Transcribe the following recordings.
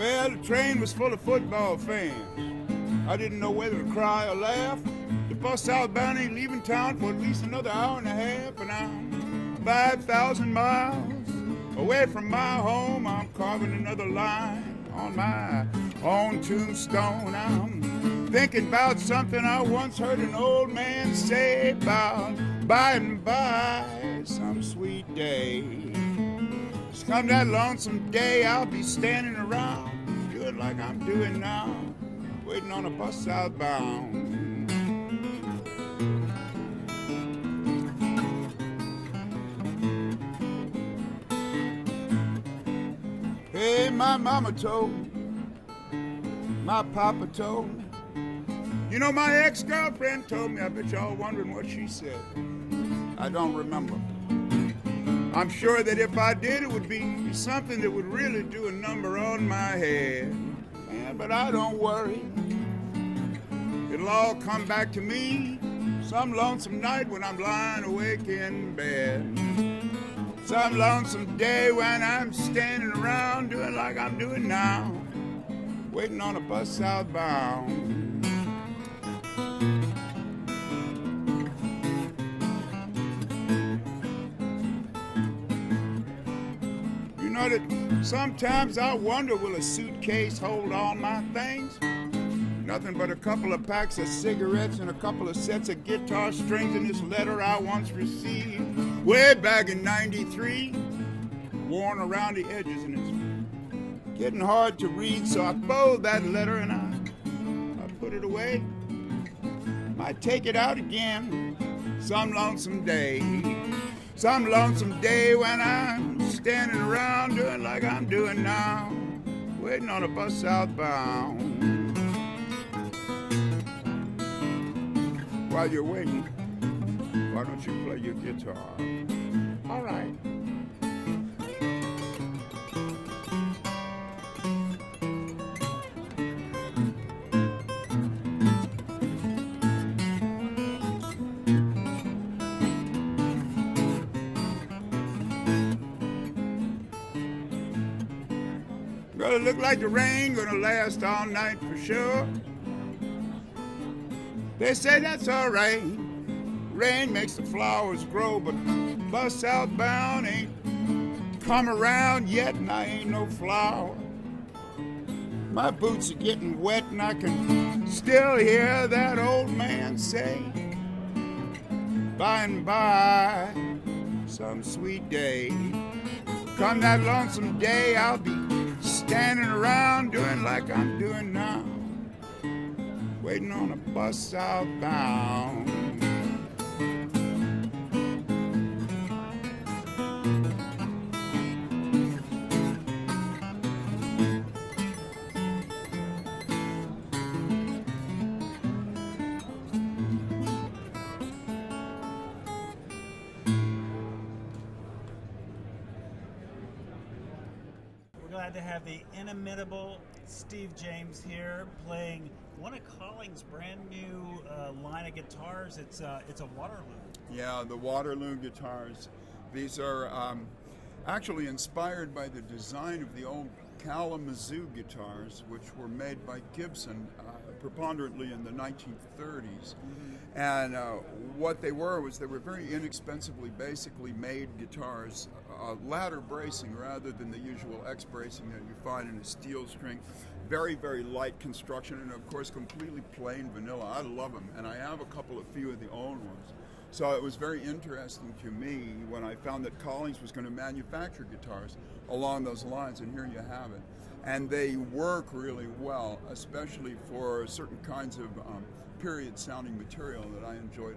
Well, the train was full of football fans. I didn't know whether to cry or laugh. The bus southbound ain't leaving town for at least another hour and a half, and I'm 5,000 miles away from my home. I'm carving another line on my own tombstone. I'm thinking about something I once heard an old man say about by and by some sweet day. It's come that lonesome day, I'll be standing around doing like I'm doing now, waiting on a bus southbound. Hey, my mama told, my papa told, you know, my ex-girlfriend told me. I bet y'all wondering what she said. I don't remember. I'm sure that if I did, it would be something that would really do a number on my head. Man, but I don't worry. It'll all come back to me some lonesome night when I'm lying awake in bed. Some lonesome day when I'm standing around doing like I'm doing now, waiting on a bus southbound. You know that sometimes I wonder, will a suitcase hold all my things? Nothing but a couple of packs of cigarettes and a couple of sets of guitar strings in this letter I once received way back in '93, worn around the edges, and it's getting hard to read, so I fold that letter and I put it away. Might take it out again some lonesome day. Some lonesome day when I'm standing around doing like I'm doing now, waiting on a bus southbound. While you're waiting, why don't you play your guitar? All right. Well, it look like the rain gonna last all night for sure. They say that's all right. Rain makes the flowers grow, but bus southbound ain't come around yet, and I ain't no flower. My boots are getting wet, and I can still hear that old man say, by and by, some sweet day, come that lonesome day, I'll be standing around doing like I'm doing now, waiting on a bus southbound. We're glad to have the inimitable Steve James here playing one of Collings' brand new line of guitars. It's a Waterloo. Yeah, the Waterloo guitars. These are actually inspired by the design of the old Kalamazoo guitars, which were made by Gibson preponderantly in the 1930s. Mm-hmm. And what they were was they were very inexpensively basically made guitars, ladder bracing rather than the usual X bracing that you find in a steel string. Very, very light construction, and of course completely plain vanilla. I love them, and I have a few of the old ones. So it was very interesting to me when I found that Collings was going to manufacture guitars along those lines, and here you have it. And they work really well, especially for certain kinds of period sounding material that I enjoy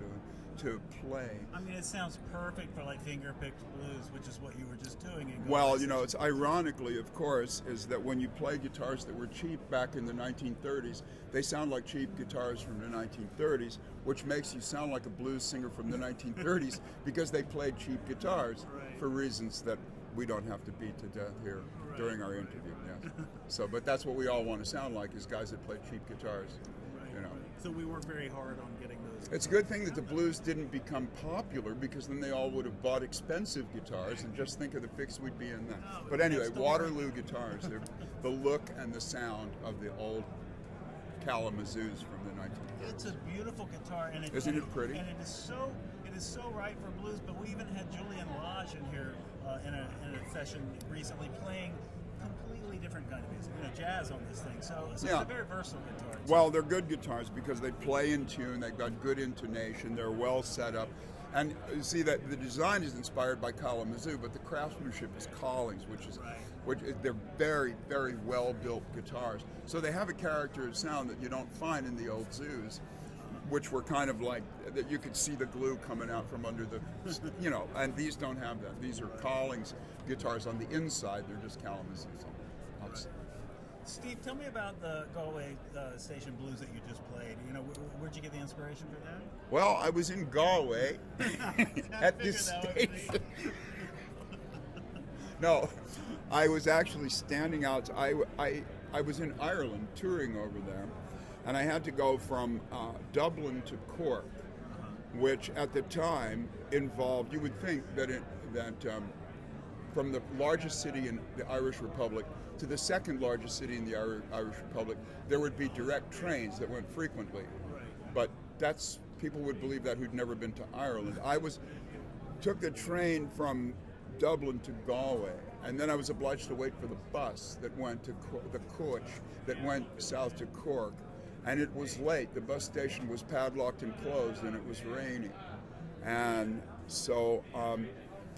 to play. I mean, it sounds perfect for like finger-picked blues, which is what you were just doing. Well, you know, it's ironically, of course, is that when you play guitars that were cheap back in the 1930s, they sound like cheap guitars from the 1930s, which makes you sound like a blues singer from the 1930s because they played cheap guitars for reasons that we don't have to beat to death here during our interview. Yes. So, but that's what we all want to sound like, is guys that play cheap guitars. You know. So we work very hard on getting those It's a good thing that the blues didn't become popular, because then they all would have bought expensive guitars, and just think of the fix we'd be in then. Oh, But anyway, that's the Waterloo guitars, they're the look and the sound of the old Kalamazoos from the 1950s. It's a beautiful guitar, and Isn't it pretty? And it is so right for blues. But we even had Julian Lodge in here in a session recently playing completely different kind of music, jazz on this thing. So it's a very versatile guitar. Well, they're good guitars because they play in tune, they've got good intonation, they're well set up. And you see that the design is inspired by Kalamazoo, but the craftsmanship is Collings, they're very, very well built guitars. So they have a character of sound that you don't find in the old zoos, which were kind of like that you could see the glue coming out from under the, and these don't have that. These are Collings guitars on the inside, they're just Kalamazoos on the outside. Steve, tell me about the Galway Station Blues that you just played. Where'd you get the inspiration for that? Well, I was in Galway at this station. No, I was actually standing out. I was in Ireland touring over there, and I had to go from Dublin to Cork, which at the time involved, you would think that from the largest city in the Irish Republic to the second largest city in the Irish Republic, there would be direct trains that went frequently. Right. But people would believe that who'd never been to Ireland. I took the train from Dublin to Galway, and then I was obliged to wait for the bus that went to the coach that went south to Cork, and it was late. The bus station was padlocked and closed, and it was raining. And so,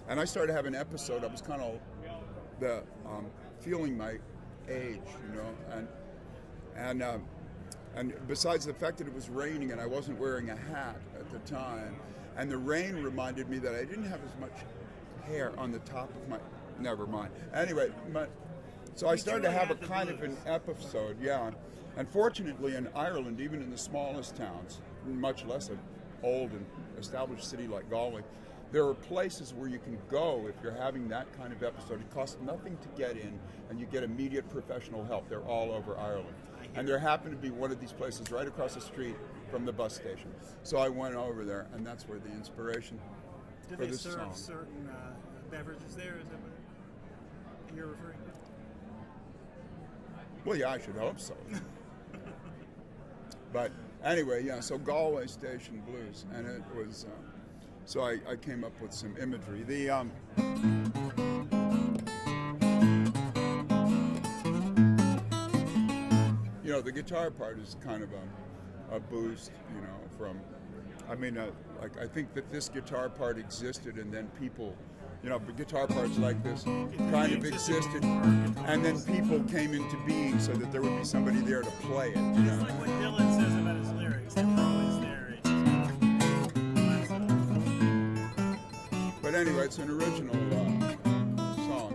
and I started having an episode. I was kind of feeling my age, and besides the fact that it was raining and I wasn't wearing a hat at the time, and the rain reminded me that I didn't have as much hair on the top of my. Never mind. Anyway, so I started to have a kind of an episode, And fortunately, in Ireland, even in the smallest towns, much less an old and established city like Galway, there are places where you can go if you're having that kind of episode. It costs nothing to get in, and you get immediate professional help. They're all over Ireland. And there happened to be one of these places right across the street from the bus station. So I went over there, and that's where the inspiration for this song. Do they serve certain beverages there? Is that what you're referring to? Well, yeah, I should hope so. But anyway, so Galway Station Blues, and it was... So I came up with some imagery. The guitar part is kind of a boost, from. I think that this guitar part existed, and then people, guitar parts like this kind of existed, and then people came into being so that there would be somebody there to play it. It's like what Dylan says about his lyrics. They're always there. But anyway, it's an original song.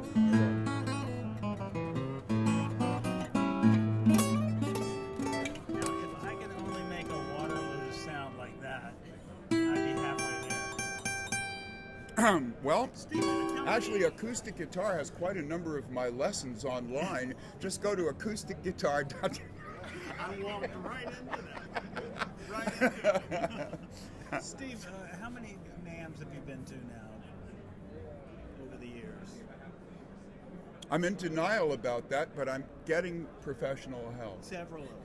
If I could only make a Waterloo sound like that, I'd be halfway there. Well, Steve, actually, acoustic guitar has quite a number of my lessons online. Just go to acousticguitar.com. I walked right into that. Right into it. Steve, how many NAMMs have you been to now over the years? I'm in denial about that, but I'm getting professional help. Several of them.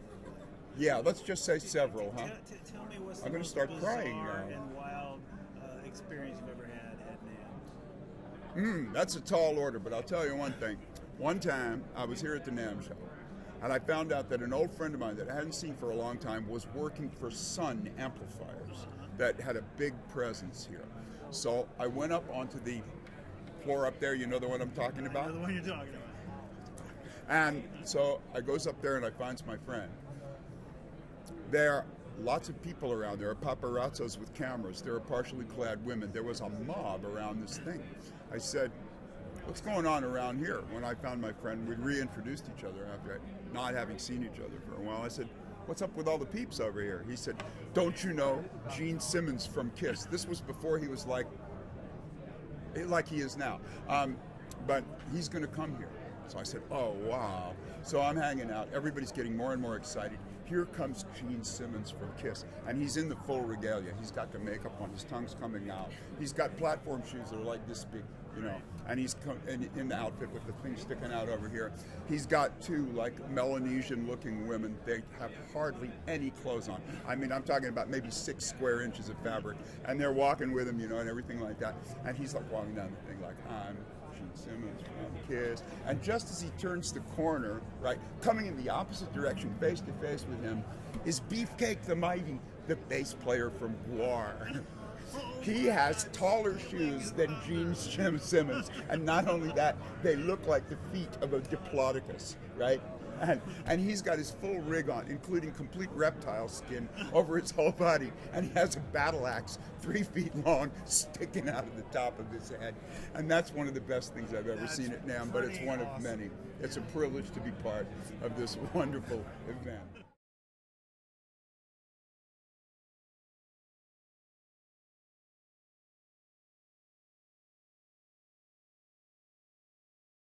Yeah, let's just say several, huh? Tell me what's I'm the gonna most start bizarre crying now. and wild experience you've ever had at NAMM. That's a tall order, but I'll tell you one thing. One time, I was here at the NAMM show, and I found out that an old friend of mine that I hadn't seen for a long time was working for Sun Amplifiers that had a big presence here. So I went up onto the floor up there, you know the one I'm talking about? I know the one you're talking about. And so I goes up there and I finds my friend. There are lots of people around. There are paparazzos with cameras. There are partially clad women. There was a mob around this thing. I said, what's going on around here? When I found my friend, we reintroduced each other after not having seen each other for a while. I said, what's up with all the peeps over here? He said, don't you know Gene Simmons from Kiss? This was before he was like he is now. But he's going to come here. So I said, oh, wow. So I'm hanging out. Everybody's getting more and more excited. Here comes Gene Simmons from Kiss, and he's in the full regalia. He's got the makeup on, his tongue's coming out. He's got platform shoes that are like this big, you know, and he's in the outfit with the thing sticking out over here. He's got two, like, Melanesian-looking women. They have hardly any clothes on. I mean, I'm talking about maybe 6 square inches of fabric, and they're walking with him, you know, and everything like that. And he's, like, walking down the thing like, I'm Gene Simmons from Kiss. And just as he turns the corner, right, coming in the opposite direction, face to face with him, is Beefcake the Mighty, the bass player from Guar. He has taller shoes than Gene Simmons, and not only that, they look like the feet of a diplodocus, right? And he's got his full rig on, including complete reptile skin over his whole body, and he has a battle axe 3 feet long sticking out of the top of his head. And that's one of the best things I've ever seen at NAMM, but it's one of many. It's a privilege to be part of this wonderful event.